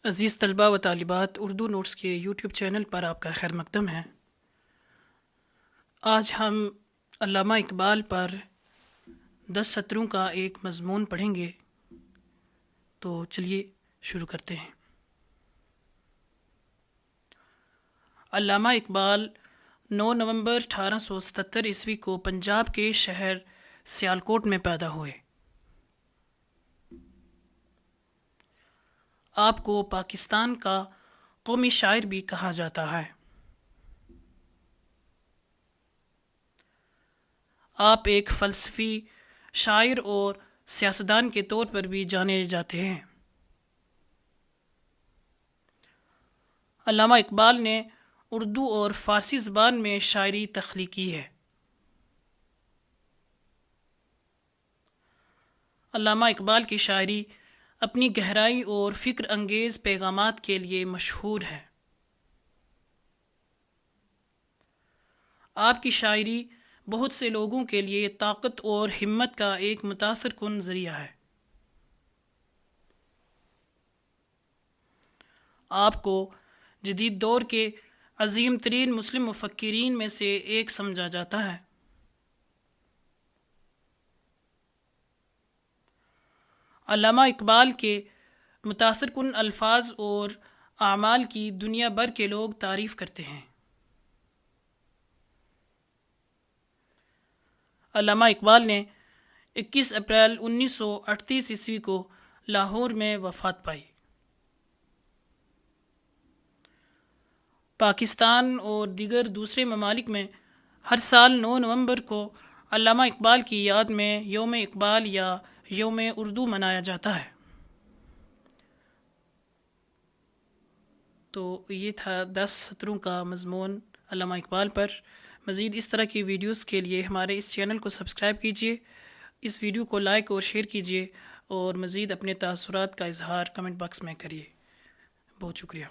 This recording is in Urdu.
عزیز طلباء و طالبات، اردو نوٹس کے یوٹیوب چینل پر آپ کا خیر مقدم ہے۔ آج ہم علامہ اقبال پر 10 سطروں کا ایک مضمون پڑھیں گے، تو چلیے شروع کرتے ہیں۔ علامہ اقبال 9 نومبر 1877 عیسوی کو پنجاب کے شہر سیالکوٹ میں پیدا ہوئے۔ آپ کو پاکستان کا قومی شاعر بھی کہا جاتا ہے۔ آپ ایک فلسفی، شاعر اور سیاستدان کے طور پر بھی جانے جاتے ہیں۔ علامہ اقبال نے اردو اور فارسی زبان میں شاعری تخلیق کی ہے۔ علامہ اقبال کی شاعری اپنی گہرائی اور فکر انگیز پیغامات کے لیے مشہور ہے۔ آپ کی شاعری بہت سے لوگوں کے لیے طاقت اور ہمت کا ایک متاثر کن ذریعہ ہے۔ آپ کو جدید دور کے عظیم ترین مسلم مفکرین میں سے ایک سمجھا جاتا ہے۔ علامہ اقبال کے متاثر کن الفاظ اور اعمال کی دنیا بھر کے لوگ تعریف کرتے ہیں۔ علامہ اقبال نے 21 اپریل 1938 عیسوی کو لاہور میں وفات پائی۔ پاکستان اور دیگر دوسرے ممالک میں ہر سال 9 نومبر کو علامہ اقبال کی یاد میں یوم اقبال یا یوم اردو منایا جاتا ہے۔ تو یہ تھا 10 سطروں کا مضمون علامہ اقبال پر۔ مزید اس طرح کی ویڈیوز کے لیے ہمارے اس چینل کو سبسکرائب کیجیے، اس ویڈیو کو لائک اور شیئر کیجیے، اور مزید اپنے تاثرات کا اظہار کمنٹ باکس میں کریے۔ بہت شکریہ۔